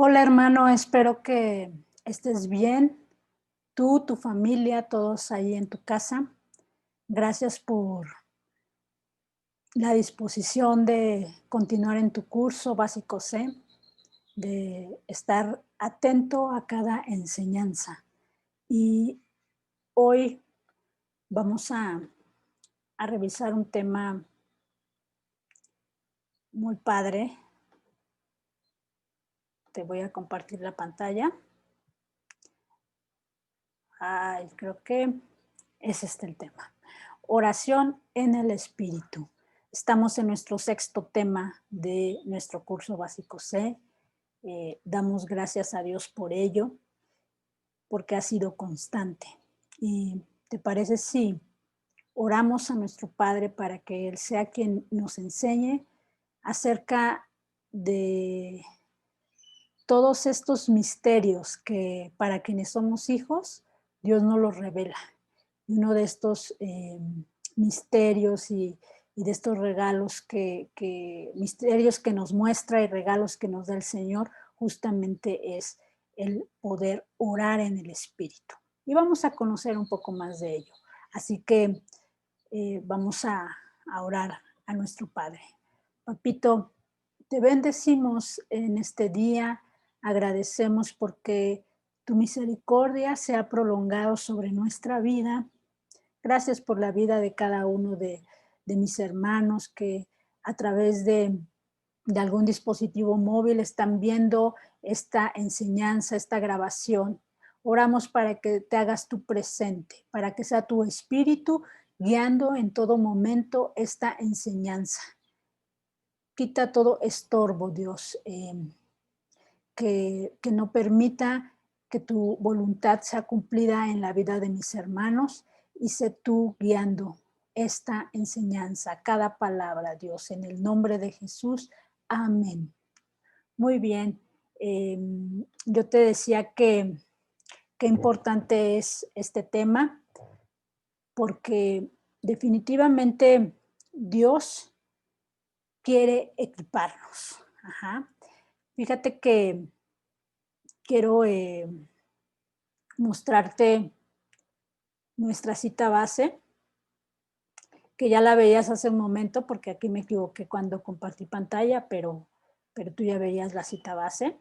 Hola hermano, espero que estés bien, tú, tu familia, todos ahí en tu casa. Gracias por la disposición de continuar en tu curso básico C, de estar atento a cada enseñanza. Y hoy vamos a revisar un tema muy padre. Te voy a compartir la pantalla. Ay, creo que es este el tema. Oración en el Espíritu. Estamos en nuestro sexto tema de nuestro curso básico C. Damos gracias a Dios por ello, porque ha sido constante. ¿Y te parece si oramos a nuestro Padre para que Él sea quien nos enseñe acerca de todos estos misterios que para quienes somos hijos, Dios nos los revela? Uno de estos misterios y de estos regalos misterios que nos muestra y regalos que nos da el Señor, justamente es el poder orar en el Espíritu. Y vamos a conocer un poco más de ello. Así que vamos a orar a nuestro Padre. Papito, te bendecimos en este día, agradecemos porque tu misericordia se ha prolongado sobre nuestra vida. Gracias por la vida de cada uno de mis hermanos que a través de algún dispositivo móvil están viendo esta enseñanza, esta grabación. Oramos para que te hagas tú presente, para que sea tu espíritu guiando en todo momento esta enseñanza. Quita todo estorbo, Dios, que no permita que tu voluntad sea cumplida en la vida de mis hermanos y sé tú guiando esta enseñanza, cada palabra, Dios, en el nombre de Jesús. Amén. Muy bien. Yo te decía que qué importante es este tema, porque definitivamente Dios quiere equiparnos. Ajá. Fíjate que quiero mostrarte nuestra cita base, que ya la veías hace un momento, porque aquí me equivoqué cuando compartí pantalla, pero tú ya veías la cita base,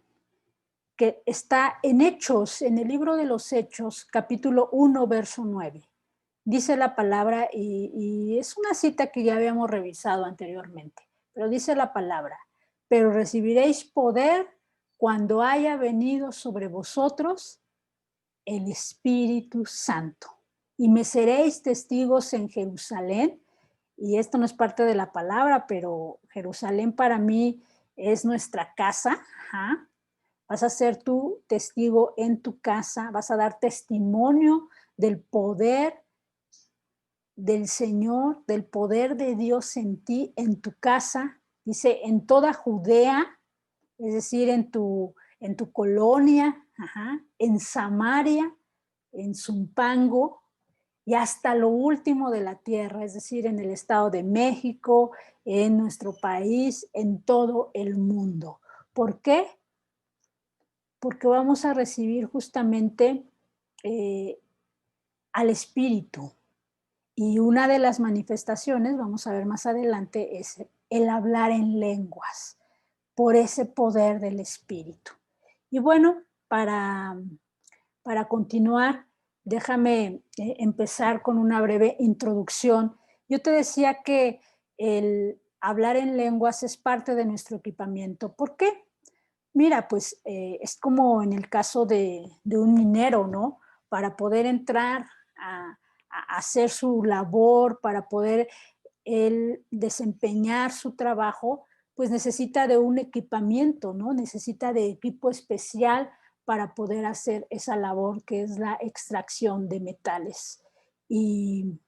que está en Hechos, en el libro de los Hechos, capítulo 1, verso 9. Dice la palabra, y es una cita que ya habíamos revisado anteriormente, pero dice la palabra: pero recibiréis poder cuando haya venido sobre vosotros el Espíritu Santo, y me seréis testigos en Jerusalén. Y esto no es parte de la palabra, pero Jerusalén para mí es nuestra casa. Ajá. Vas a ser tú testigo en tu casa, vas a dar testimonio del poder del Señor, del poder de Dios en ti, en tu casa. Dice, en toda Judea, es decir, en tu colonia, ajá, en Samaria, en Zumpango y hasta lo último de la tierra, es decir, en el Estado de México, en nuestro país, en todo el mundo. ¿Por qué? Porque vamos a recibir justamente al Espíritu. Y una de las manifestaciones, vamos a ver más adelante, es el hablar en lenguas, por ese poder del Espíritu. Y bueno, para continuar, déjame empezar con una breve introducción. Yo te decía que el hablar en lenguas es parte de nuestro equipamiento. ¿Por qué? Mira, pues es como en el caso de un minero, ¿no? Para poder entrar a hacer su labor, para poder él desempeñar su trabajo, pues necesita de un equipamiento, ¿no? Necesita de equipo especial para poder hacer esa labor que es la extracción de metales. Y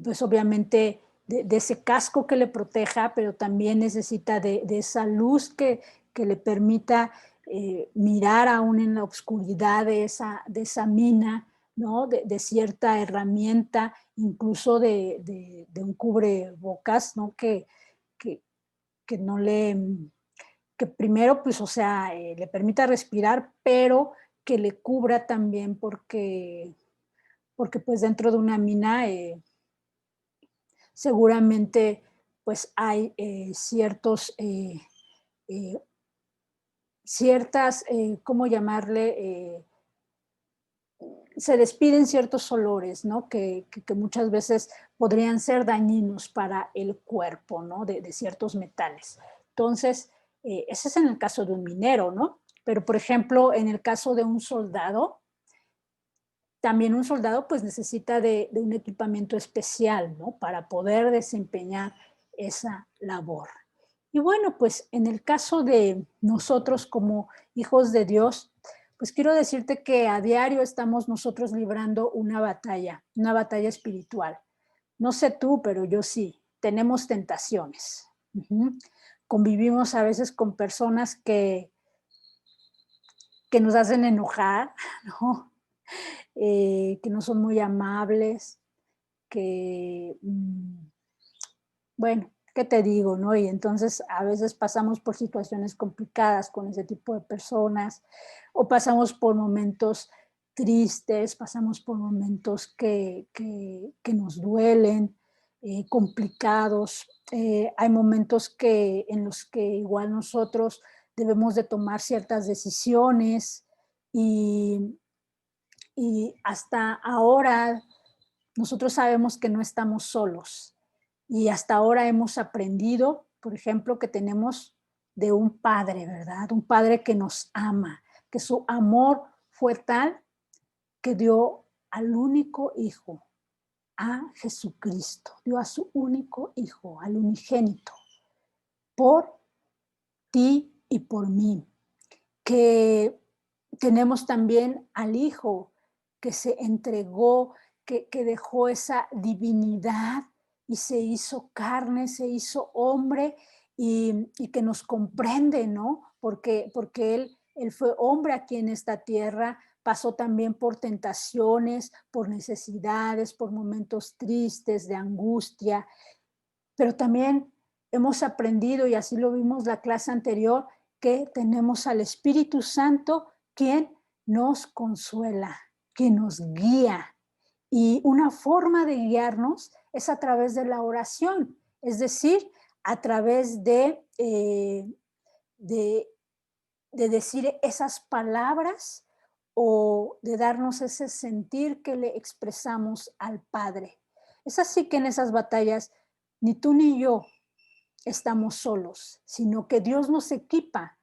pues obviamente de ese casco que le proteja, pero también necesita de esa luz que le permita mirar aún en la oscuridad de esa mina, ¿no? De cierta herramienta, incluso de un cubrebocas, ¿no? Que no le, que primero, pues, o sea, le permita respirar, pero que le cubra también porque pues dentro de una mina seguramente pues hay eh, ciertas, ¿cómo llamarle? Se despiden ciertos olores, ¿no? Que muchas veces podrían ser dañinos para el cuerpo, ¿no? De ciertos metales. Entonces, ese es en el caso de un minero, ¿no? Pero, por ejemplo, en el caso de un soldado, también un soldado pues necesita de un equipamiento especial, ¿no? Para poder desempeñar esa labor. Y bueno, pues en el caso de nosotros como hijos de Dios, pues quiero decirte que a diario estamos nosotros librando una batalla espiritual. No sé tú, pero yo sí, tenemos tentaciones. Ujú. Convivimos a veces con personas que nos hacen enojar, ¿no? Que no son muy amables, que, bueno, ¿qué te digo, no? Y entonces a veces pasamos por situaciones complicadas con ese tipo de personas o pasamos por momentos tristes, pasamos por momentos que nos duelen, complicados. Hay momentos en los que igual nosotros debemos de tomar ciertas decisiones y, y hasta ahora nosotros sabemos que no estamos solos y hasta ahora hemos aprendido, por ejemplo, que tenemos de un padre, ¿verdad? Un padre que nos ama, que su amor fue tal que dio al único hijo, a Jesucristo, dio a su único hijo, al unigénito, por ti y por mí, que tenemos también al Hijo que se entregó, que dejó esa divinidad y se hizo carne, se hizo hombre y que nos comprende, ¿no? Porque él fue hombre aquí en esta tierra, pasó también por tentaciones, por necesidades, por momentos tristes, de angustia, pero también hemos aprendido, y así lo vimos la clase anterior, que tenemos al Espíritu Santo quien nos consuela, quien nos guía. Y una forma de guiarnos es a través de la oración, es decir, a través de, de decir esas palabras o de darnos ese sentir que le expresamos al Padre. Es así que en esas batallas ni tú ni yo estamos solos, sino que Dios nos equipa.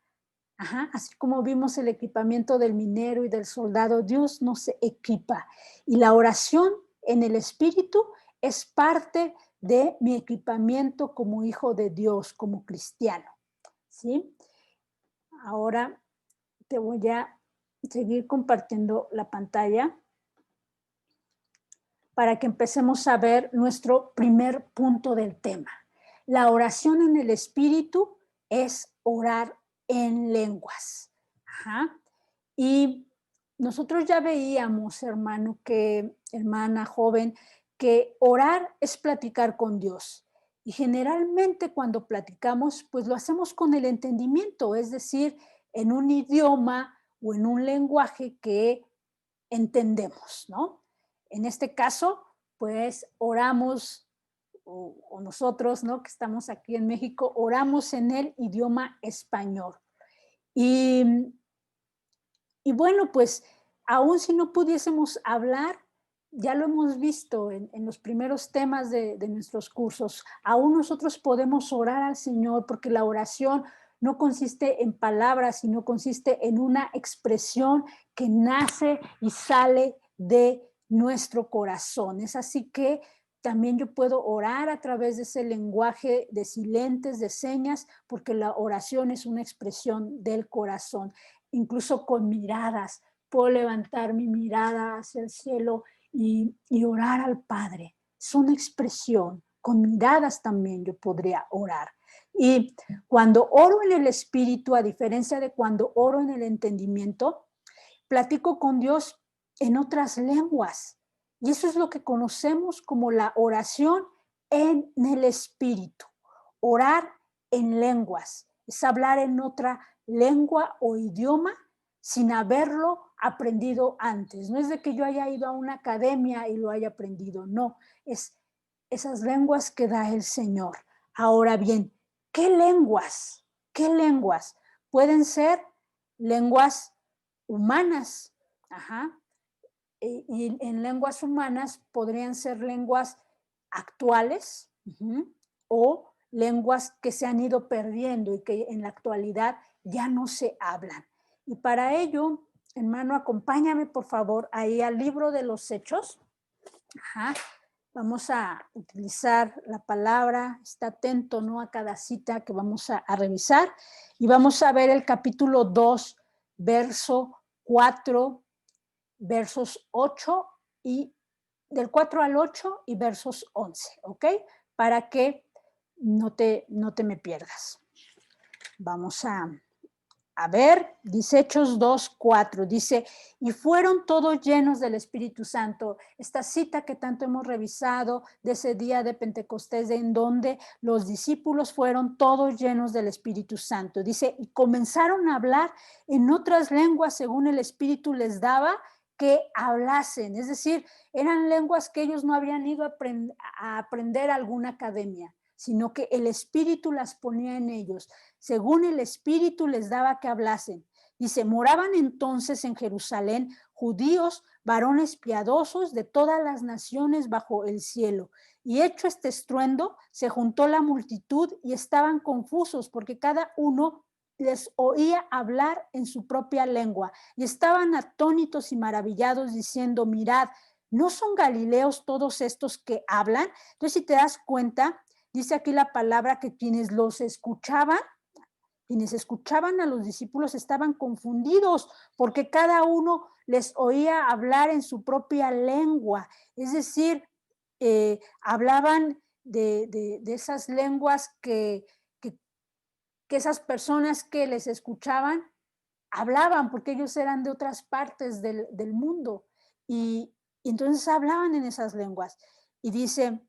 Ajá, así como vimos el equipamiento del minero y del soldado, Dios nos equipa. Y la oración en el Espíritu es parte de mi equipamiento como hijo de Dios, como cristiano. ¿Sí? Ahora te voy a seguir compartiendo la pantalla para que empecemos a ver nuestro primer punto del tema. La oración en el Espíritu es orar en lenguas. Ajá. Y nosotros ya veíamos, hermana joven, que orar es platicar con Dios. Y generalmente cuando platicamos, pues lo hacemos con el entendimiento, es decir, en un idioma o en un lenguaje que entendemos, ¿no? En este caso, pues oramos, o nosotros, ¿no? Que estamos aquí en México, oramos en el idioma español. Y, y bueno, pues aún si no pudiésemos hablar, ya lo hemos visto en los primeros temas de nuestros cursos, aún nosotros podemos orar al Señor porque la oración no consiste en palabras, sino consiste en una expresión que nace y sale de nuestro corazón. Es así que también yo puedo orar a través de ese lenguaje de silentes, de señas, porque la oración es una expresión del corazón, incluso con miradas. Puedo levantar mi mirada hacia el cielo y orar al Padre. Es una expresión. Con miradas también yo podría orar. Y cuando oro en el Espíritu, a diferencia de cuando oro en el entendimiento, platico con Dios en otras lenguas. Y eso es lo que conocemos como la oración en el Espíritu. Orar en lenguas. es hablar en otra lengua o idioma sin haberlo aprendido antes. No es de que yo haya ido a una academia y lo haya aprendido, no, es esas lenguas que da el Señor. Ahora bien, ¿qué lenguas? ¿Qué lenguas? Pueden ser lenguas humanas, ajá, y en lenguas humanas podrían ser lenguas actuales, o lenguas que se han ido perdiendo y que en la actualidad ya no se hablan. Y para ello, hermano, acompáñame por favor ahí al libro de los Hechos. Ajá. Vamos a utilizar la palabra, está atento, ¿no?, a cada cita que vamos a revisar, y vamos a ver el capítulo 2, verso 4, versos 8 y del 4 al 8 y versos 11, ¿ok? Para que no te me pierdas. Vamos a ver, dice Hechos 2, 4, dice, y fueron todos llenos del Espíritu Santo. Esta cita que tanto hemos revisado de ese día de Pentecostés, en donde los discípulos fueron todos llenos del Espíritu Santo. Dice, y comenzaron a hablar en otras lenguas según el Espíritu les daba que hablasen. Es decir, eran lenguas que ellos no habrían ido a aprender a alguna academia, sino que el Espíritu las ponía en ellos. Según el Espíritu les daba que hablasen. Dice, moraban entonces en Jerusalén judíos, varones piadosos de todas las naciones bajo el cielo. Y hecho este estruendo, se juntó la multitud y estaban confusos porque cada uno les oía hablar en su propia lengua. Y estaban atónitos y maravillados diciendo, mirad, ¿no son galileos todos estos que hablan? Entonces, si te das cuenta, dice aquí la palabra que quienes escuchaban a los discípulos estaban confundidos porque cada uno les oía hablar en su propia lengua. Es decir, hablaban de esas lenguas que esas personas que les escuchaban hablaban, porque ellos eran de otras partes del mundo. Y entonces hablaban en esas lenguas. Y dice,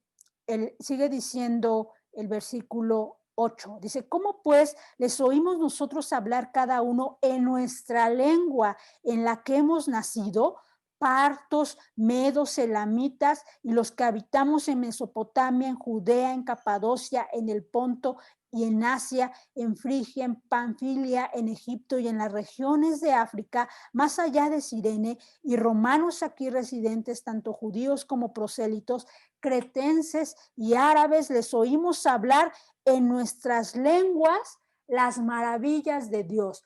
sigue diciendo el versículo 8, dice, ¿cómo pues les oímos nosotros hablar cada uno en nuestra lengua en la que hemos nacido? Partos, medos, elamitas y los que habitamos en Mesopotamia, en Judea, en Capadocia, en el Ponto y en Asia, en Frigia, en Panfilia, en Egipto y en las regiones de África, más allá de Cirene, y romanos aquí residentes, tanto judíos como prosélitos, cretenses y árabes, les oímos hablar en nuestras lenguas las maravillas de Dios.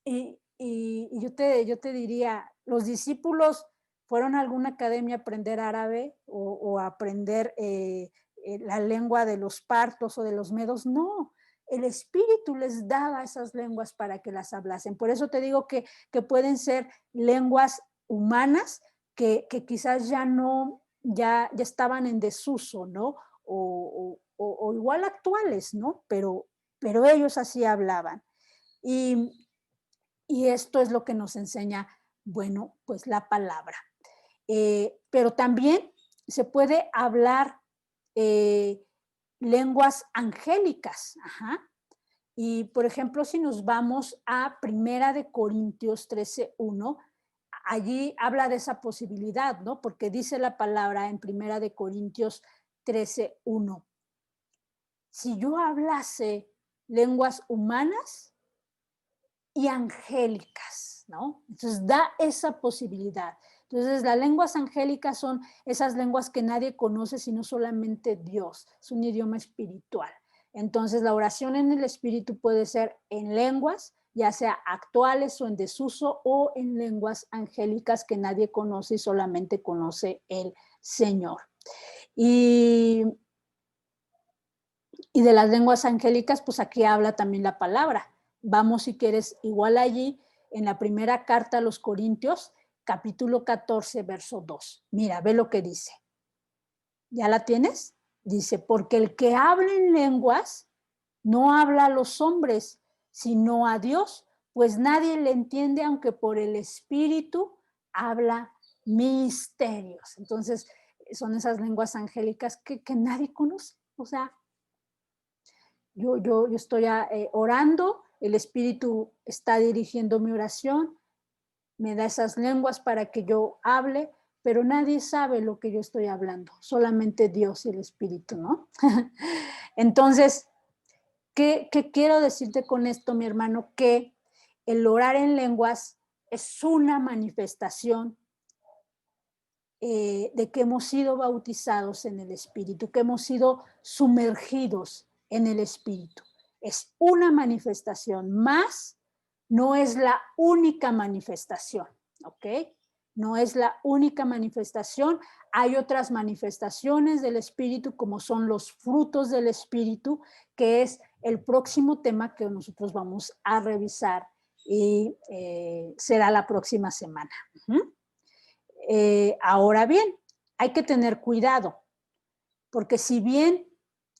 Y yo te diría, los discípulos fueron a alguna academia a aprender árabe o a aprender la lengua de los partos o de los medos. No, el Espíritu les daba esas lenguas para que las hablasen. Por eso te digo que pueden ser lenguas humanas que quizás ya estaban en desuso, ¿no? O igual actuales, ¿no? Pero ellos así hablaban. Y esto es lo que nos enseña, bueno, pues la palabra. Pero también se puede hablar lenguas angélicas. Ajá. Y, por ejemplo, si nos vamos a Primera de Corintios 13:1, allí habla de esa posibilidad, ¿no? Porque dice la palabra en Primera de Corintios 13:1, si yo hablase lenguas humanas y angélicas, ¿no? Entonces da esa posibilidad. Entonces las lenguas angélicas son esas lenguas que nadie conoce sino solamente Dios, es un idioma espiritual. Entonces la oración en el espíritu puede ser en lenguas, ya sea actuales o en desuso, o en lenguas angélicas que nadie conoce y solamente conoce el Señor. Y de las lenguas angélicas, pues aquí habla también la palabra. Vamos, si quieres, igual allí, en la primera carta a los Corintios, capítulo 14, verso 2. Mira, ve lo que dice. ¿Ya la tienes? Dice, porque el que habla en lenguas no habla a los hombres, sino a Dios, pues nadie le entiende, aunque por el Espíritu habla misterios. Entonces, son esas lenguas angélicas que nadie conoce. O sea, yo estoy orando, el Espíritu está dirigiendo mi oración, me da esas lenguas para que yo hable, pero nadie sabe lo que yo estoy hablando, solamente Dios y el Espíritu, ¿no? Entonces, ¿qué quiero decirte con esto, mi hermano? Que el orar en lenguas es una manifestación de que hemos sido bautizados en el Espíritu, que hemos sido sumergidos en el Espíritu. Es una manifestación más, no es la única manifestación, ¿ok? No es la única manifestación. Hay otras manifestaciones del Espíritu, como son los frutos del Espíritu, que es el próximo tema que nosotros vamos a revisar y será la próxima semana. Ahora bien, hay que tener cuidado, porque si bien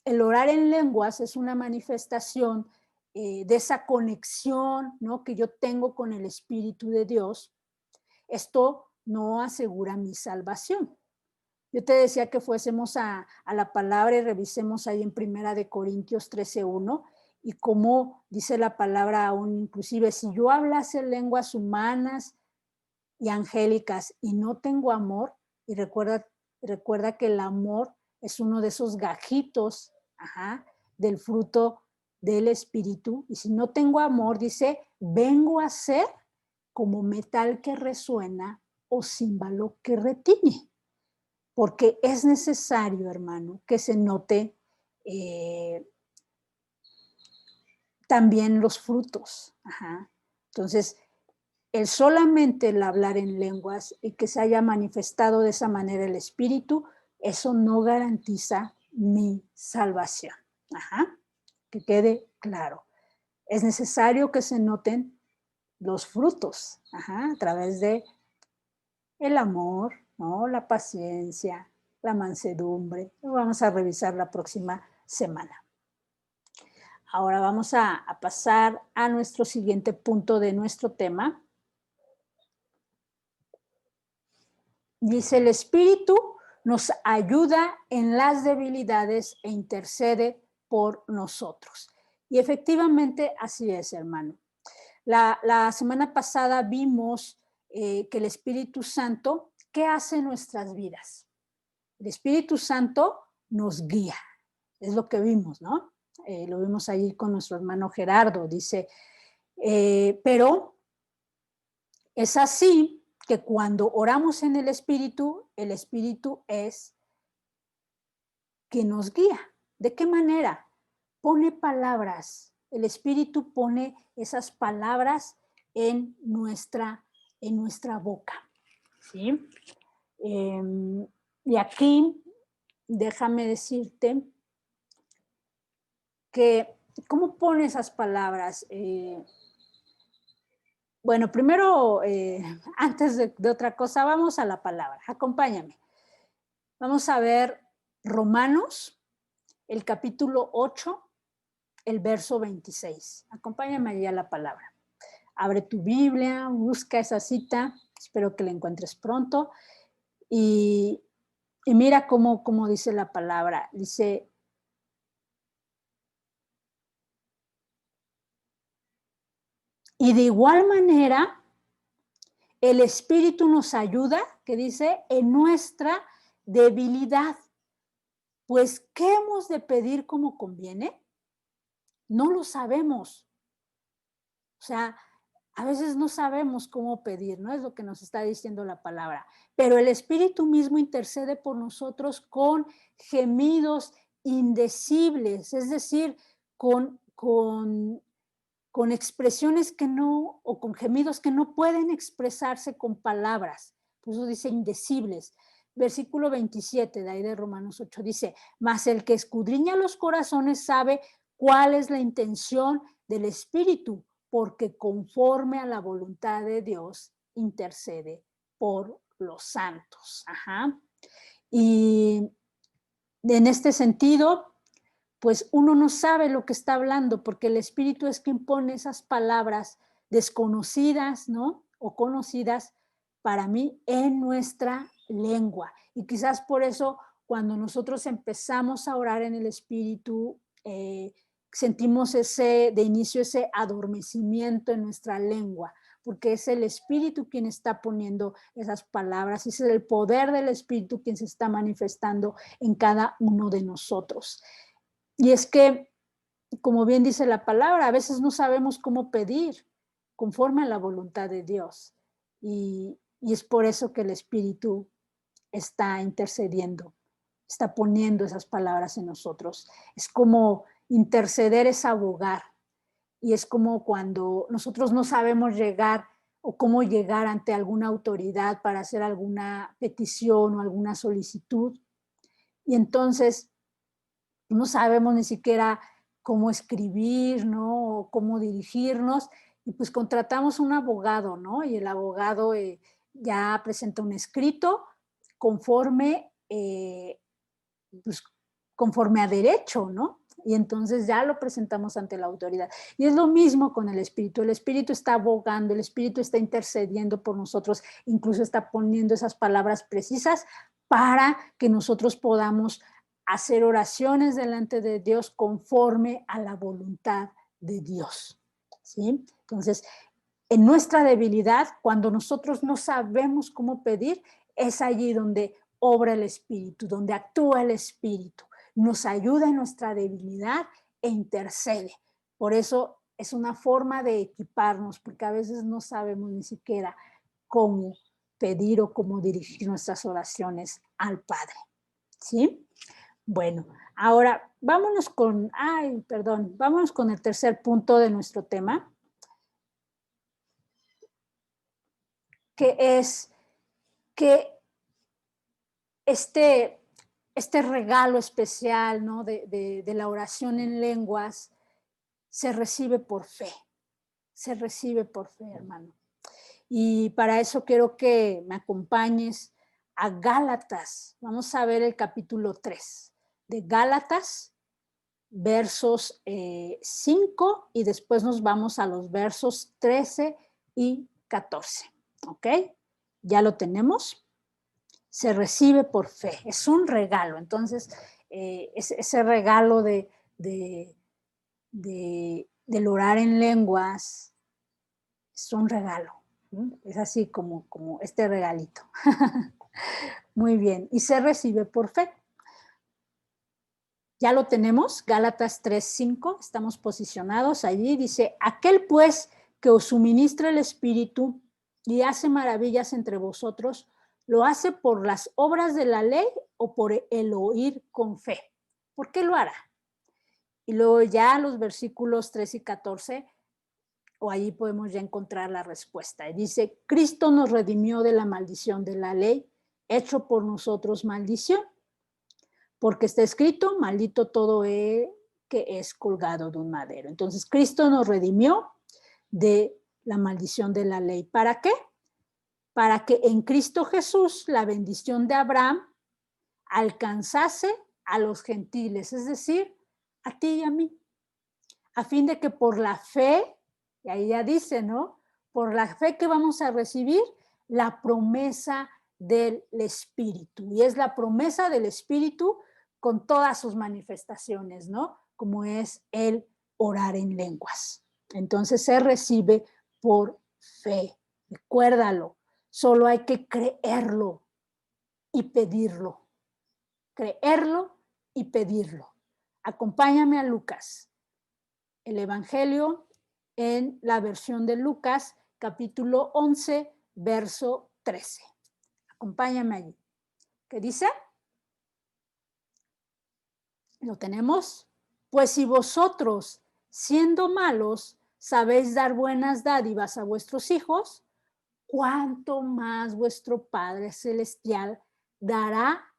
el orar en lenguas es una manifestación de esa conexión, ¿no?, que yo tengo con el Espíritu de Dios, esto no asegura mi salvación. Yo te decía que fuésemos a la palabra y revisemos ahí en 1 Corintios 13:1 y cómo dice la palabra aún, inclusive si yo hablase lenguas humanas y angélicas y no tengo amor, y recuerda que el amor es uno de esos gajitos, del fruto del Espíritu, y si no tengo amor, dice, vengo a ser como metal que resuena o címbalo que retiñe, porque es necesario, hermano, que se note también los frutos. Entonces, solamente el hablar en lenguas y que se haya manifestado de esa manera el Espíritu, eso no garantiza mi salvación. Que quede claro. Es necesario que se noten los frutos a través de el amor, ¿no?, la paciencia, la mansedumbre. Lo vamos a revisar la próxima semana. Ahora vamos a pasar a nuestro siguiente punto de nuestro tema. Dice, el Espíritu nos ayuda en las debilidades e intercede por nosotros. Y efectivamente así es, hermano. La semana pasada vimos que el Espíritu Santo, ¿qué hace en nuestras vidas? El Espíritu Santo nos guía, es lo que vimos, ¿no? Lo vimos ahí con nuestro hermano Gerardo, dice, pero es así que cuando oramos en el Espíritu es que nos guía. ¿De qué manera? Pone palabras. El Espíritu pone esas palabras en nuestra boca. ¿Sí? Y aquí, déjame decirte que, ¿cómo pone esas palabras? Bueno, primero, antes de otra cosa, vamos a la palabra. Acompáñame. Vamos a ver Romanos, el capítulo 8, el verso 26. Acompáñame allí a la palabra. Abre tu Biblia, busca esa cita, espero que la encuentres pronto, y mira cómo dice la palabra. Dice, y de igual manera, el Espíritu nos ayuda, que dice, en nuestra debilidad. Pues, ¿qué hemos de pedir como conviene? No lo sabemos. O sea, a veces no sabemos cómo pedir, ¿no? Es lo que nos está diciendo la palabra. Pero el Espíritu mismo intercede por nosotros con gemidos indecibles, es decir, con expresiones que no, o con gemidos que no pueden expresarse con palabras. Por eso dice indecibles. Versículo 27 de ahí de Romanos 8 dice, mas el que escudriña los corazones sabe cuál es la intención del Espíritu, porque conforme a la voluntad de Dios intercede por los santos. Y en este sentido, pues uno no sabe lo que está hablando, porque el Espíritu es quien pone esas palabras desconocidas, ¿no?, o conocidas para mí en nuestra lengua. Y quizás por eso cuando nosotros empezamos a orar en el Espíritu, sentimos de inicio ese adormecimiento en nuestra lengua, porque es el Espíritu quien está poniendo esas palabras, es el poder del Espíritu quien se está manifestando en cada uno de nosotros. Y es que, como bien dice la palabra, a veces no sabemos cómo pedir conforme a la voluntad de Dios. Y es por eso que el Espíritu está intercediendo, está poniendo esas palabras en nosotros. Es como interceder es abogar. Y es como cuando nosotros no sabemos llegar o cómo llegar ante alguna autoridad para hacer alguna petición o alguna solicitud. Y entonces no sabemos ni siquiera cómo escribir, ¿no? O cómo dirigirnos. Y pues contratamos un abogado, ¿no? Y el abogado ya presenta un escrito conforme, pues, conforme a derecho, ¿no? Y entonces ya lo presentamos ante la autoridad. Y es lo mismo con el Espíritu. El Espíritu está abogando, el Espíritu está intercediendo por nosotros, incluso está poniendo esas palabras precisas para que nosotros podamos hacer oraciones delante de Dios conforme a la voluntad de Dios. ¿Sí? Entonces, en nuestra debilidad, cuando nosotros no sabemos cómo pedir, es allí donde obra el Espíritu, donde actúa el Espíritu, nos ayuda en nuestra debilidad e intercede. Por eso es una forma de equiparnos, porque a veces no sabemos ni siquiera cómo pedir o cómo dirigir nuestras oraciones al Padre. ¿Sí? Bueno, ahora vámonos vámonos con el tercer punto de nuestro tema, que es que este regalo especial, ¿no? de la oración en lenguas se recibe por fe, hermano. Y para eso quiero que me acompañes a Gálatas. Vamos a ver el capítulo 3 de Gálatas, versos 5 y después nos vamos a los versos 13 y 14. ¿Ok? ¿Ya lo tenemos? Se recibe por fe, es un regalo. Entonces, ese regalo del orar en lenguas es un regalo. ¿Sí? Es así como este regalito. Muy bien, y se recibe por fe. Ya lo tenemos, Gálatas 3:5, estamos posicionados allí. Dice, aquel pues que os suministra el Espíritu y hace maravillas entre vosotros, ¿lo hace por las obras de la ley o por el oír con fe? ¿Por qué lo hará? Y luego ya los versículos 3 y 14, o allí podemos ya encontrar la respuesta. Y dice, Cristo nos redimió de la maldición de la ley, hecho por nosotros maldición, porque está escrito, maldito todo que es colgado de un madero. Entonces, Cristo nos redimió de la maldición de la ley. ¿Para qué? Para que en Cristo Jesús la bendición de Abraham alcanzase a los gentiles, es decir, a ti y a mí, a fin de que por la fe, y ahí ya dice, ¿no? Por la fe que vamos a recibir la promesa del Espíritu. Y es la promesa del Espíritu con todas sus manifestaciones, ¿no? Como es el orar en lenguas. Entonces se recibe por fe. Recuérdalo, solo hay que creerlo y pedirlo. Creerlo y pedirlo. Acompáñame a Lucas, el Evangelio en la versión de Lucas, capítulo 11, verso 13. Acompáñame allí. ¿Qué dice? ¿Lo tenemos? Pues si vosotros, siendo malos, sabéis dar buenas dádivas a vuestros hijos, ¿cuánto más vuestro Padre Celestial dará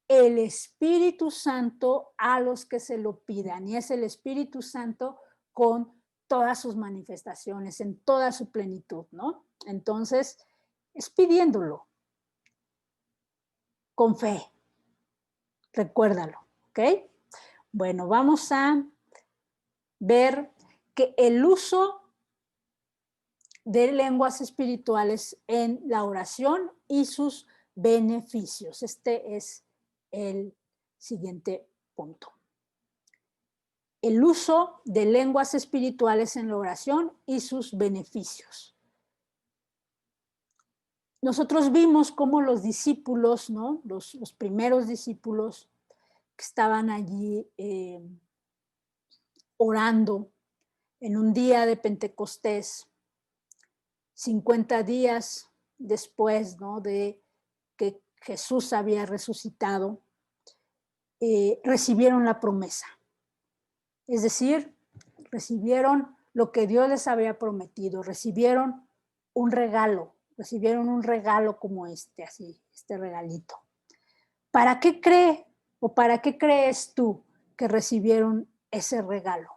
el Espíritu Santo a los que se lo pidan? Y es el Espíritu Santo con todas sus manifestaciones, en toda su plenitud, ¿no? Entonces, es pidiéndolo con fe. Recuérdalo, ¿ok? Bueno, vamos a ver que el uso de lenguas espirituales en la oración y sus beneficios. Este es el siguiente punto. el uso de lenguas espirituales en la oración y sus beneficios. Nosotros vimos cómo los discípulos, ¿no? Los primeros discípulos que estaban allí orando en un día de Pentecostés, 50 días después, ¿no? De que Jesús había resucitado, recibieron la promesa. Es decir, recibieron lo que Dios les había prometido, recibieron un regalo como así, este regalito. ¿Para qué cree o para qué crees tú que recibieron ese regalo?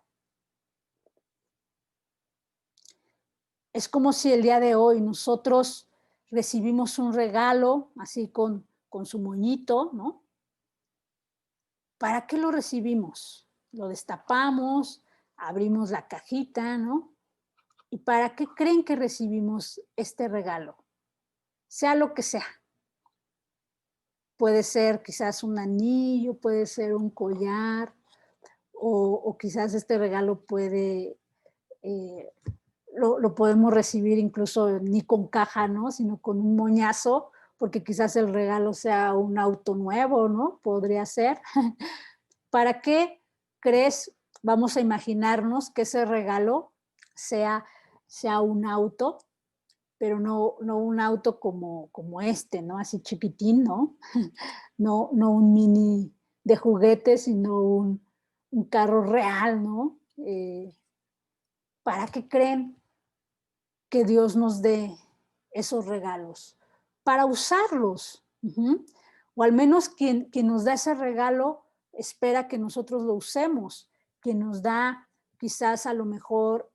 Es como si el día de hoy nosotros recibimos un regalo así con su moñito, ¿no? ¿Para qué lo recibimos? Lo destapamos, abrimos la cajita, ¿no? ¿Y para qué creen que recibimos este regalo? Sea lo que sea. Puede ser quizás un anillo, puede ser un collar, o quizás este regalo puede, lo podemos recibir incluso ni con caja, ¿no? Sino con un moñazo, porque quizás el regalo sea un auto nuevo, ¿no? Podría ser. ¿Para qué crees? Vamos a imaginarnos que ese regalo sea un auto, pero no un auto como este, ¿no? Así chiquitín, ¿no? No un mini de juguete, sino un carro real, ¿no? ¿Para qué creen que Dios nos dé esos regalos? Para usarlos. O al menos quien nos da ese regalo espera que nosotros lo usemos. Quien nos da quizás a lo mejor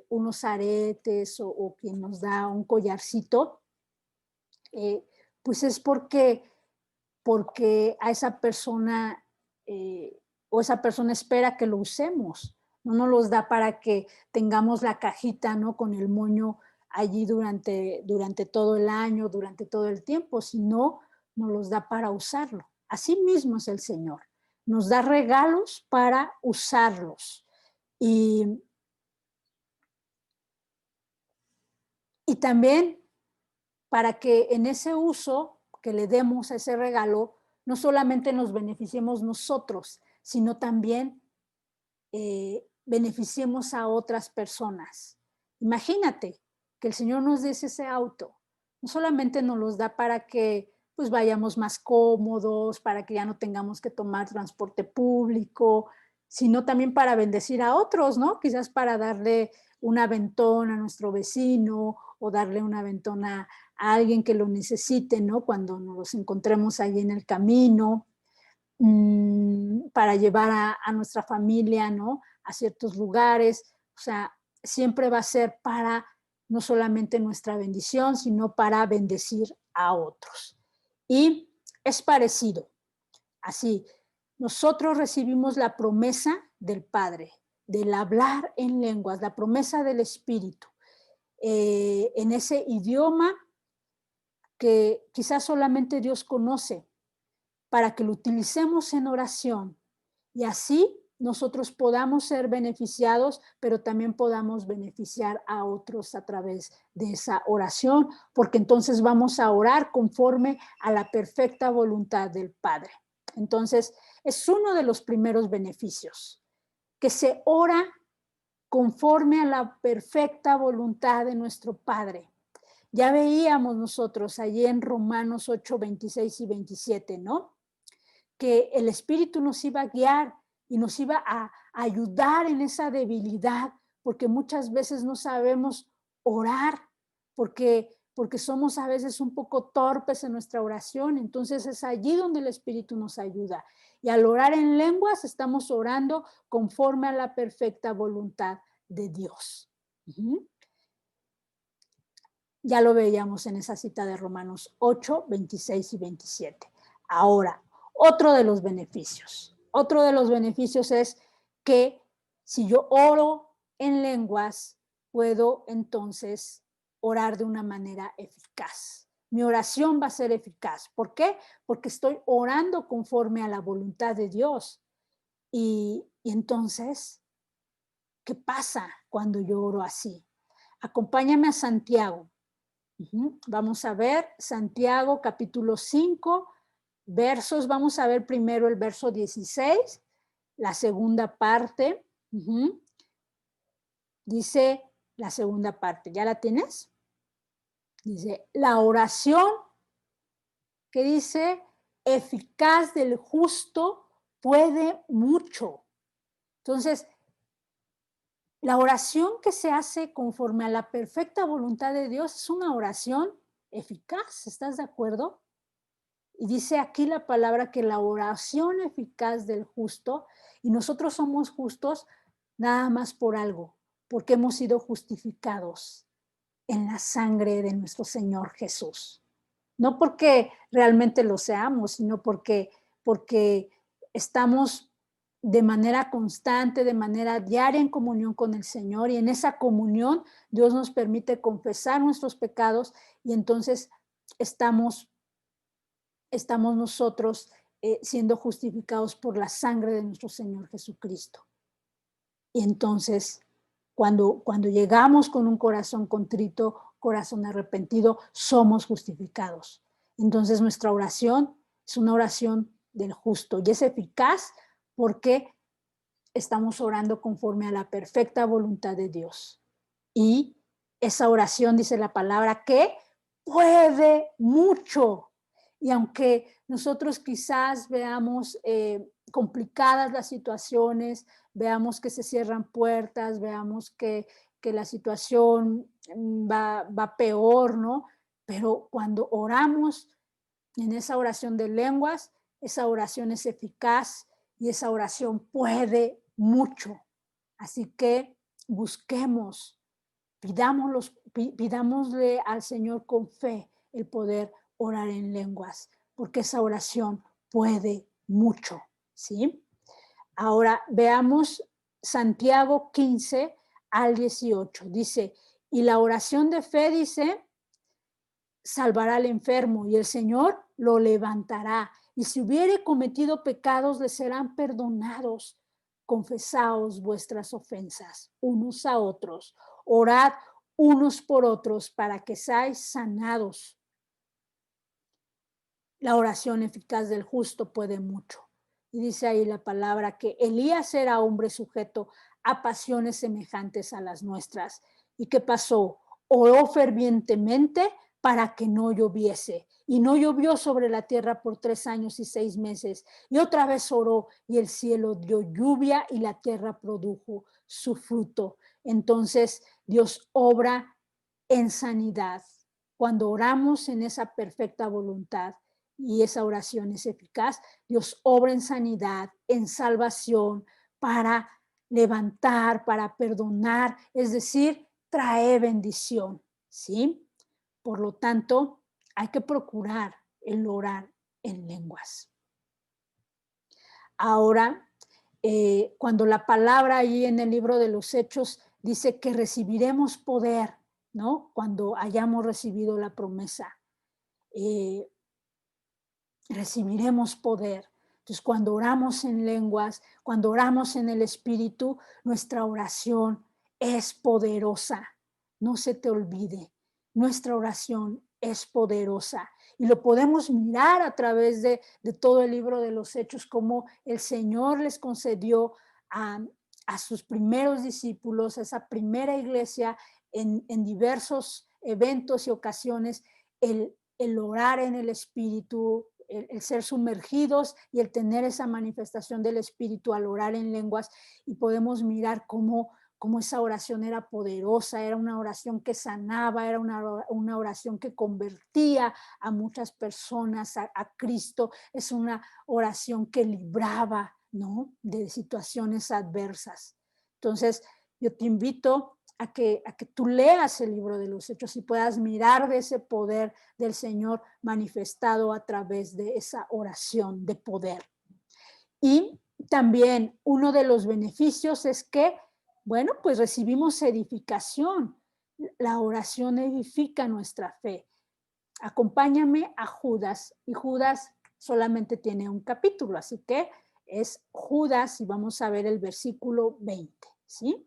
unos aretes o quien nos da un collarcito, pues es porque a esa persona o esa persona espera que lo usemos. No nos los da para que tengamos la cajita, ¿no? Con el moño allí durante todo el año, durante todo el tiempo, sino nos los da para usarlo. Así mismo es el Señor. Nos da regalos para usarlos. Y también para que en ese uso que le demos a ese regalo, no solamente nos beneficiemos nosotros, sino también beneficiemos a otras personas. Imagínate que el Señor nos dé ese auto. No solamente nos los da para que pues vayamos más cómodos, para que ya no tengamos que tomar transporte público, sino también para bendecir a otros, ¿no? Quizás para darle un aventón a nuestro vecino o darle un aventón a alguien que lo necesite, ¿no? Cuando nos encontremos ahí en el camino, para llevar a nuestra familia, ¿no? A ciertos lugares. O sea, siempre va a ser para no solamente nuestra bendición, sino para bendecir a otros. Y es parecido. Así, nosotros recibimos la promesa del Padre, del hablar en lenguas, la promesa del Espíritu, en ese idioma que quizás solamente Dios conoce, para que lo utilicemos en oración y así nosotros podamos ser beneficiados, pero también podamos beneficiar a otros a través de esa oración, porque entonces vamos a orar conforme a la perfecta voluntad del Padre. Entonces, es uno de los primeros beneficios, que se ora conforme a la perfecta voluntad de nuestro Padre. Ya veíamos nosotros allí en Romanos 8, 26 y 27, ¿no? Que el Espíritu nos iba a guiar y nos iba a ayudar en esa debilidad, porque muchas veces no sabemos orar, porque somos a veces un poco torpes en nuestra oración. Entonces es allí donde el Espíritu nos ayuda. Y al orar en lenguas estamos orando conforme a la perfecta voluntad de Dios. Ya lo veíamos en esa cita de Romanos 8, 26 y 27. Ahora, otro de los beneficios es que si yo oro en lenguas, puedo entonces orar de una manera eficaz. Mi oración va a ser eficaz. ¿Por qué? Porque estoy orando conforme a la voluntad de Dios. Y entonces, ¿qué pasa cuando yo oro así? Acompáñame a Santiago. Vamos a ver Santiago capítulo 5, vamos a ver primero el verso 16, la segunda parte. Dice la segunda parte, ¿ya la tienes? Dice, la oración que dice, eficaz del justo puede mucho. Entonces, la oración que se hace conforme a la perfecta voluntad de Dios es una oración eficaz, ¿estás de acuerdo? Y dice aquí la palabra que la oración eficaz del justo, y nosotros somos justos nada más por algo, porque hemos sido justificados en la sangre de nuestro Señor Jesús. No porque realmente lo seamos, sino porque estamos de manera constante, de manera diaria en comunión con el Señor, y en esa comunión Dios nos permite confesar nuestros pecados, y entonces estamos nosotros siendo justificados por la sangre de nuestro Señor Jesucristo. Y entonces, cuando llegamos con un corazón contrito, corazón arrepentido, somos justificados. Entonces, nuestra oración es una oración del justo y es eficaz porque estamos orando conforme a la perfecta voluntad de Dios. Y esa oración, dice la palabra, que puede mucho. Y aunque nosotros quizás veamos complicadas las situaciones, veamos que se cierran puertas, veamos que la situación va peor, ¿no? Pero cuando oramos en esa oración de lenguas, esa oración es eficaz y esa oración puede mucho. Así que busquemos, pidámosle al Señor con fe el poder orar en lenguas, porque esa oración puede mucho, ¿sí? Ahora veamos Santiago 15 al 18. Dice, y la oración de fe dice, salvará al enfermo y el Señor lo levantará. Y si hubiere cometido pecados, le serán perdonados. Confesaos vuestras ofensas unos a otros. Orad unos por otros para que seáis sanados. La oración eficaz del justo puede mucho. Y dice ahí la palabra que Elías era hombre sujeto a pasiones semejantes a las nuestras. ¿Y qué pasó? Oró fervientemente para que no lloviese. Y no llovió sobre la tierra por 3 años y 6 meses. Y otra vez oró y el cielo dio lluvia y la tierra produjo su fruto. Entonces Dios obra en sanidad. Cuando oramos en esa perfecta voluntad y esa oración es eficaz, Dios obra en sanidad, en salvación, para levantar, para perdonar, es decir, trae bendición, ¿sí? Por lo tanto, hay que procurar el orar en lenguas. Ahora, cuando la palabra ahí en el libro de los Hechos dice que recibiremos poder, ¿no? Cuando hayamos recibido la promesa, recibiremos poder. Entonces, cuando oramos en lenguas, cuando oramos en el Espíritu, nuestra oración es poderosa. No se te olvide, nuestra oración es poderosa. Y lo podemos mirar a través de todo el libro de los Hechos, como el Señor les concedió a sus primeros discípulos, a esa primera iglesia, en diversos eventos y ocasiones, el orar en el Espíritu, el ser sumergidos y el tener esa manifestación del Espíritu al orar en lenguas, y podemos mirar cómo esa oración era poderosa, era una oración que sanaba, era una oración que convertía a muchas personas a Cristo, es una oración que libraba, ¿no?, de situaciones adversas. Entonces, yo te invito a que tú leas el libro de los Hechos y puedas mirar de ese poder del Señor manifestado a través de esa oración de poder. Y también uno de los beneficios es que, bueno, pues recibimos edificación. La oración edifica nuestra fe. Acompáñame a Judas, y Judas solamente tiene un capítulo, así que es Judas y vamos a ver el versículo 20, ¿sí?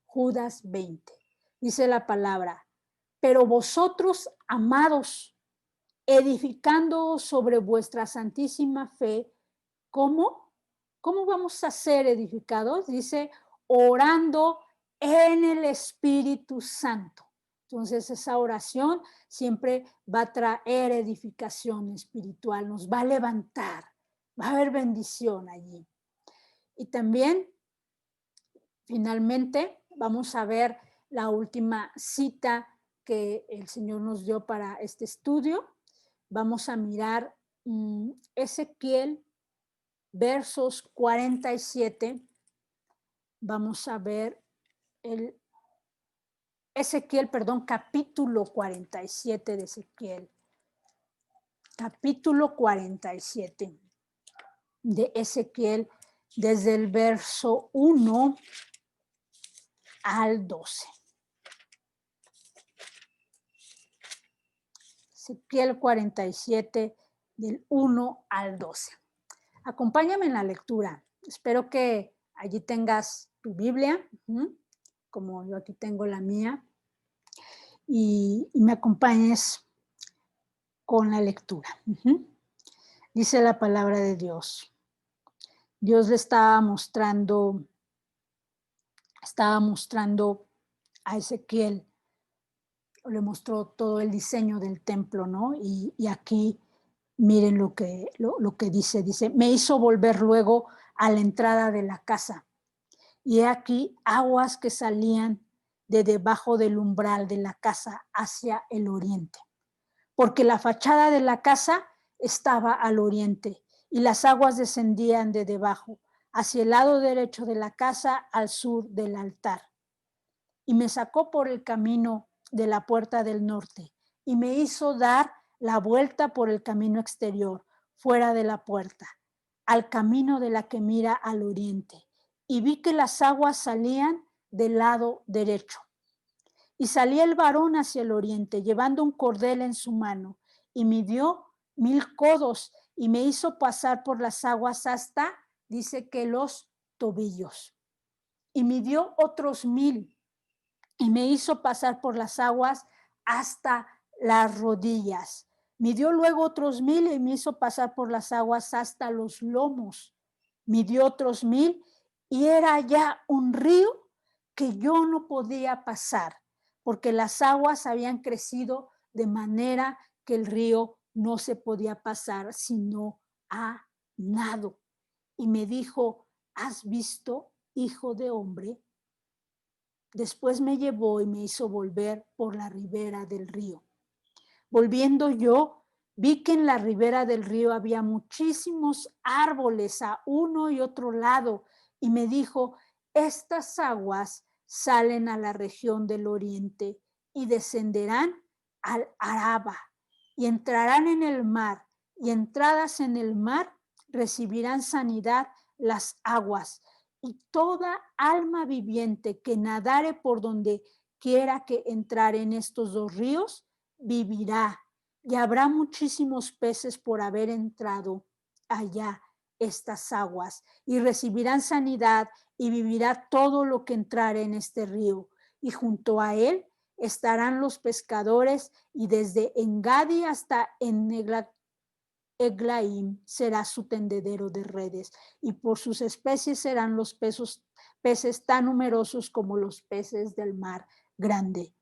Judas 20. Dice la palabra, pero vosotros, amados, edificando sobre vuestra santísima fe, ¿cómo? ¿Cómo vamos a ser edificados? Dice, orando en el Espíritu Santo. Entonces esa oración siempre va a traer edificación espiritual, nos va a levantar, va a haber bendición allí. Y también, finalmente, vamos a ver la última cita que el Señor nos dio para este estudio. Vamos a mirar Ezequiel, versos 47. Vamos a ver capítulo 47 de Ezequiel. Capítulo 47 de Ezequiel, desde el verso 1 al 12. Ezequiel 47, del 1 al 12. Acompáñame en la lectura. Espero que allí tengas tu Biblia, como yo aquí tengo la mía, y me acompañes con la lectura. Dice la palabra de Dios. Dios le estaba mostrando a Ezequiel, le mostró todo el diseño del templo, ¿no? Y aquí miren lo que dice. Dice, me hizo volver luego a la entrada de la casa. Y he aquí aguas que salían de debajo del umbral de la casa hacia el oriente. Porque la fachada de la casa estaba al oriente y las aguas descendían de debajo hacia el lado derecho de la casa al sur del altar. Y me sacó por el camino de la puerta del norte y me hizo dar la vuelta por el camino exterior, fuera de la puerta, al camino de la que mira al oriente. Y vi que las aguas salían del lado derecho. Y salía el varón hacia el oriente, llevando un cordel en su mano, y midió 1000 codos, y me hizo pasar por las aguas hasta, dice que los tobillos. Y midió otros 1000, y me hizo pasar por las aguas hasta las rodillas. Midió luego otros 1000 y me hizo pasar por las aguas hasta los lomos. Midió otros 1000 y era ya un río que yo no podía pasar, porque las aguas habían crecido de manera que el río no se podía pasar sino a nado. Y me dijo, ¿has visto, hijo de hombre? Después me llevó y me hizo volver por la ribera del río. Volviendo yo, vi que en la ribera del río había muchísimos árboles a uno y otro lado, y me dijo, estas aguas salen a la región del oriente y descenderán al Araba y entrarán en el mar, y entradas en el mar recibirán sanidad las aguas, y toda alma viviente que nadare por donde quiera que entrar en estos dos ríos, vivirá, y habrá muchísimos peces por haber entrado allá estas aguas, y recibirán sanidad, y vivirá todo lo que entrare en este río, y junto a él estarán los pescadores, y desde Engadi hasta Eglaim será su tendedero de redes, y por sus especies serán los peces tan numerosos como los peces del mar grande.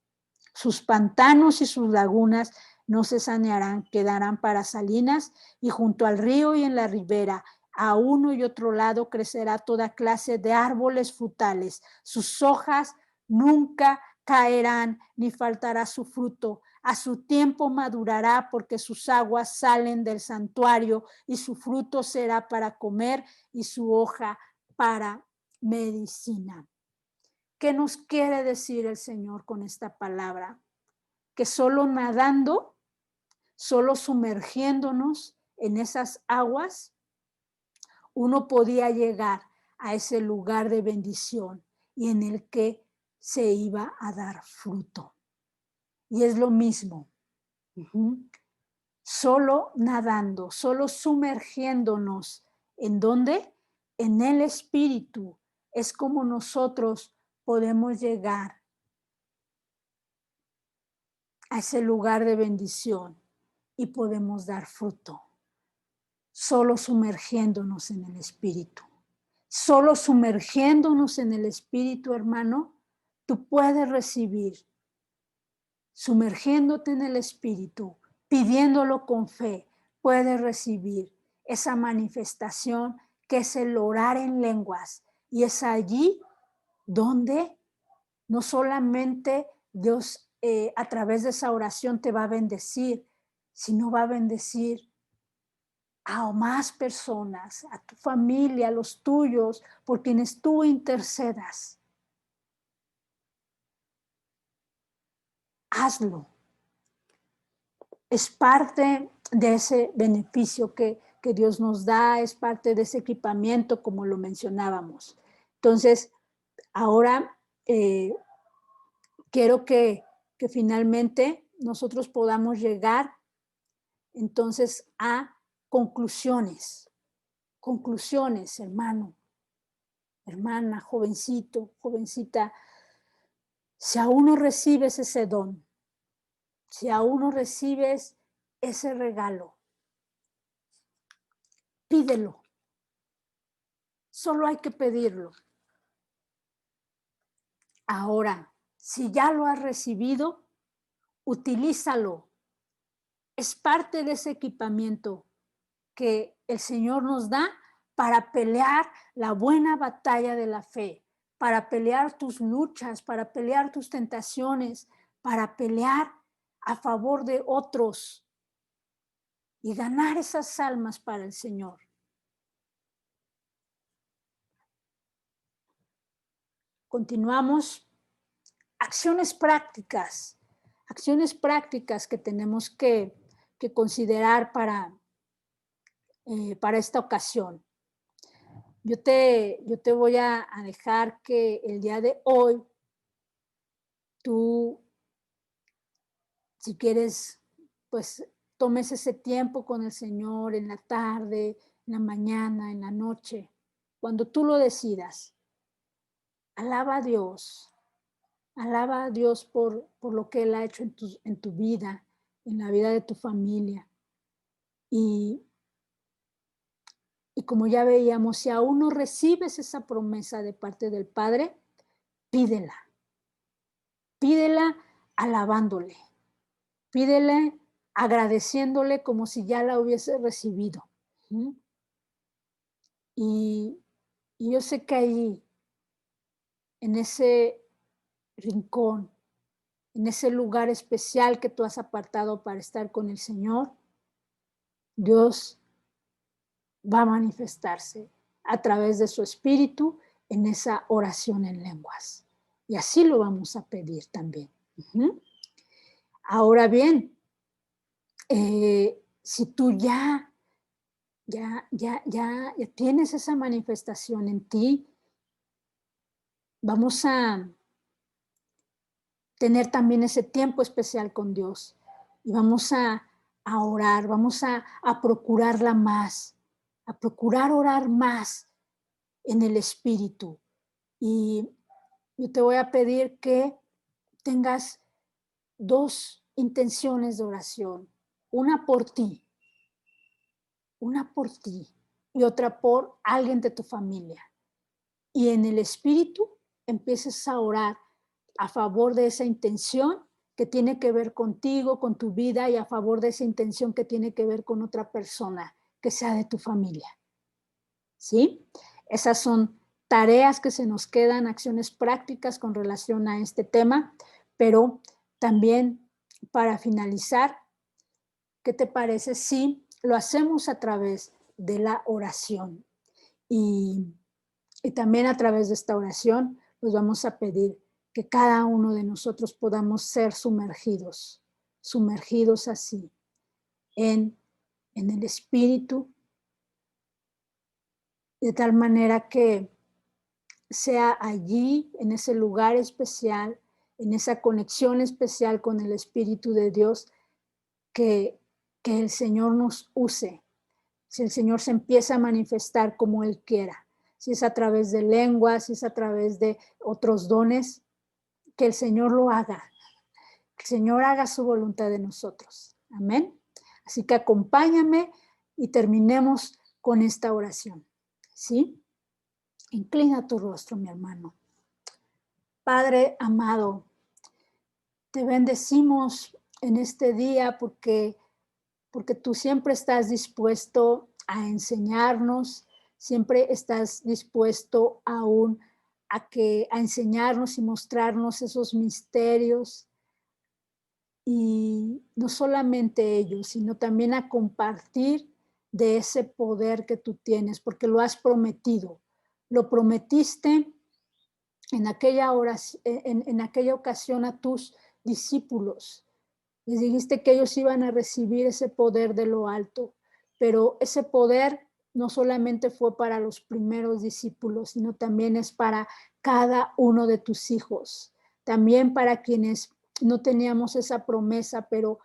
Sus pantanos y sus lagunas no se sanearán, quedarán para salinas, y junto al río y en la ribera, a uno y otro lado, crecerá toda clase de árboles frutales. Sus hojas nunca caerán, ni faltará su fruto. A su tiempo madurará, porque sus aguas salen del santuario, y su fruto será para comer, y su hoja para medicina. ¿Qué nos quiere decir el Señor con esta palabra? Que solo nadando, solo sumergiéndonos en esas aguas, uno podía llegar a ese lugar de bendición y en el que se iba a dar fruto. Y es lo mismo. Solo nadando, solo sumergiéndonos ¿En dónde? En el Espíritu. Es como nosotros podemos llegar a ese lugar de bendición y podemos dar fruto. Solo sumergiéndonos en el Espíritu. Solo sumergiéndonos en el Espíritu, hermano, tú puedes recibir. Sumergiéndote en el Espíritu, pidiéndolo con fe, puedes recibir esa manifestación que es el orar en lenguas. Y es allí donde no solamente Dios a través de esa oración te va a bendecir, sino va a bendecir a más personas, a tu familia, a los tuyos, por quienes tú intercedas. Hazlo. Es parte de ese beneficio que Dios nos da, es parte de ese equipamiento, como lo mencionábamos. Entonces, ahora quiero que finalmente nosotros podamos llegar entonces a conclusiones. Conclusiones, hermano, hermana, jovencito, jovencita. Si aún no recibes ese don, si aún no recibes ese regalo, pídelo. Solo hay que pedirlo. Ahora, si ya lo has recibido, utilízalo. Es parte de ese equipamiento que el Señor nos da para pelear la buena batalla de la fe, para pelear tus luchas, para pelear tus tentaciones, para pelear a favor de otros y ganar esas almas para el Señor. Continuamos. Acciones prácticas que tenemos que considerar para esta ocasión. Yo te voy a dejar que el día de hoy tú, si quieres, pues tomes ese tiempo con el Señor en la tarde, en la mañana, en la noche, cuando tú lo decidas. Alaba a Dios. Alaba a Dios por lo que Él ha hecho en tu vida, en la vida de tu familia. Y como ya veíamos, si aún no recibes esa promesa de parte del Padre, pídela. Pídela alabándole. Pídele agradeciéndole como si ya la hubiese recibido. Y yo sé que ahí, en ese rincón, en ese lugar especial que tú has apartado para estar con el Señor, Dios va a manifestarse a través de su Espíritu en esa oración en lenguas. Y así lo vamos a pedir también. Ahora bien, si tú ya tienes esa manifestación en ti, vamos a tener también ese tiempo especial con Dios y vamos a orar, vamos a procurarla más, a procurar orar más en el Espíritu. Y yo te voy a pedir que tengas dos intenciones de oración, una por ti y otra por alguien de tu familia. Y en el Espíritu empieces a orar a favor de esa intención que tiene que ver contigo, con tu vida, y a favor de esa intención que tiene que ver con otra persona que sea de tu familia. ¿Sí? Esas son tareas que se nos quedan, acciones prácticas con relación a este tema, pero también para finalizar, ¿qué te parece si lo hacemos a través de la oración? Y también a través de esta oración, pues vamos a pedir que cada uno de nosotros podamos ser sumergidos así en el Espíritu, de tal manera que sea allí, en ese lugar especial, en esa conexión especial con el Espíritu de Dios, que el Señor nos use Si el Señor se empieza a manifestar como Él quiera, si es a través de lenguas, si es a través de otros dones, que el Señor lo haga. Que el Señor haga su voluntad de nosotros. Amén. Así que acompáñame y terminemos con esta oración. ¿Sí? Inclina tu rostro, mi hermano. Padre amado, te bendecimos en este día porque tú siempre estás dispuesto a enseñarnos, siempre estás dispuesto aún a enseñarnos y mostrarnos esos misterios, y no solamente ellos, sino también a compartir de ese poder que tú tienes, porque lo has prometido. Lo prometiste en aquella en aquella ocasión a tus discípulos. Les dijiste que ellos iban a recibir ese poder de lo alto, pero ese poder no solamente fue para los primeros discípulos, sino también es para cada uno de tus hijos, también para quienes no teníamos esa promesa, pero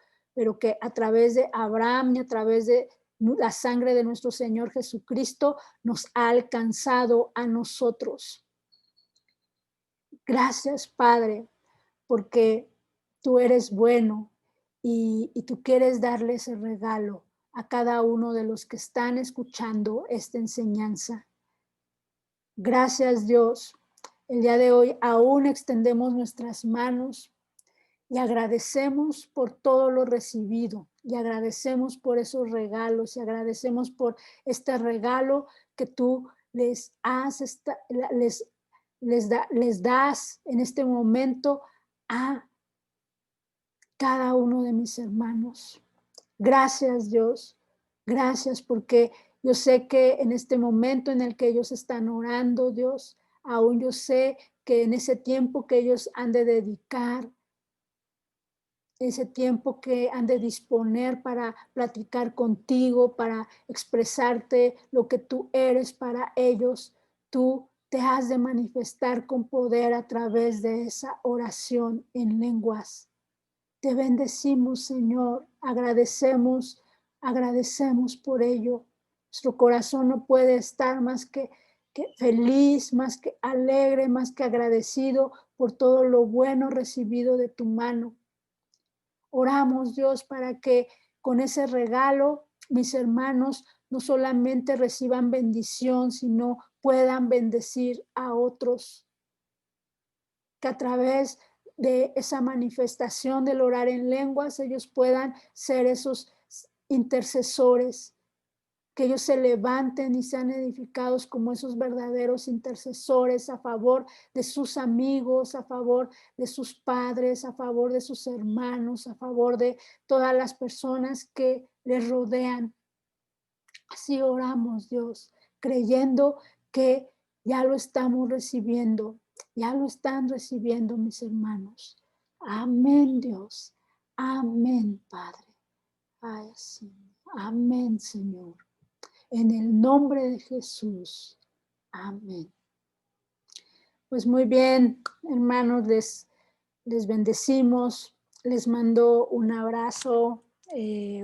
que a través de Abraham y a través de la sangre de nuestro Señor Jesucristo nos ha alcanzado a nosotros. Gracias, Padre, porque tú eres bueno y tú quieres darle ese regalo a cada uno de los que están escuchando esta enseñanza. Gracias, Dios. El día de hoy aún extendemos nuestras manos y agradecemos por todo lo recibido y agradecemos por esos regalos y agradecemos por este regalo que tú les das en este momento a cada uno de mis hermanos. Gracias, Dios. Gracias porque yo sé que en este momento en el que ellos están orando, Dios, aún yo sé que en ese tiempo que ellos han de dedicar, ese tiempo que han de disponer para platicar contigo, para expresarte lo que tú eres para ellos, tú te has de manifestar con poder a través de esa oración en lenguas. Te bendecimos, Señor, agradecemos por ello. Nuestro corazón no puede estar más que feliz, más que alegre, más que agradecido por todo lo bueno recibido de tu mano. Oramos, Dios, para que con ese regalo mis hermanos no solamente reciban bendición, sino puedan bendecir a otros. Que a través de esa manifestación del orar en lenguas, ellos puedan ser esos intercesores, que ellos se levanten y sean edificados como esos verdaderos intercesores a favor de sus amigos, a favor de sus padres, a favor de sus hermanos, a favor de todas las personas que les rodean. Así oramos, Dios, creyendo que ya lo estamos recibiendo, ya lo están recibiendo mis hermanos. Amén, Dios. Amén, Padre. Ay, sí. Amén, Señor. En el nombre de Jesús. Amén. Pues muy bien, hermanos, les bendecimos. Les mando un abrazo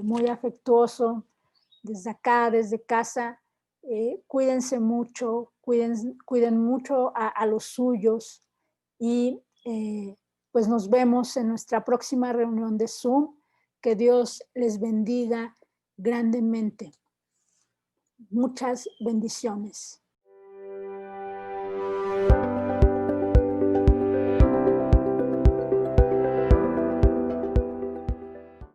muy afectuoso desde acá, desde casa. Cuídense mucho, cuiden mucho a los suyos y pues nos vemos en nuestra próxima reunión de Zoom. Que Dios les bendiga grandemente. Muchas bendiciones.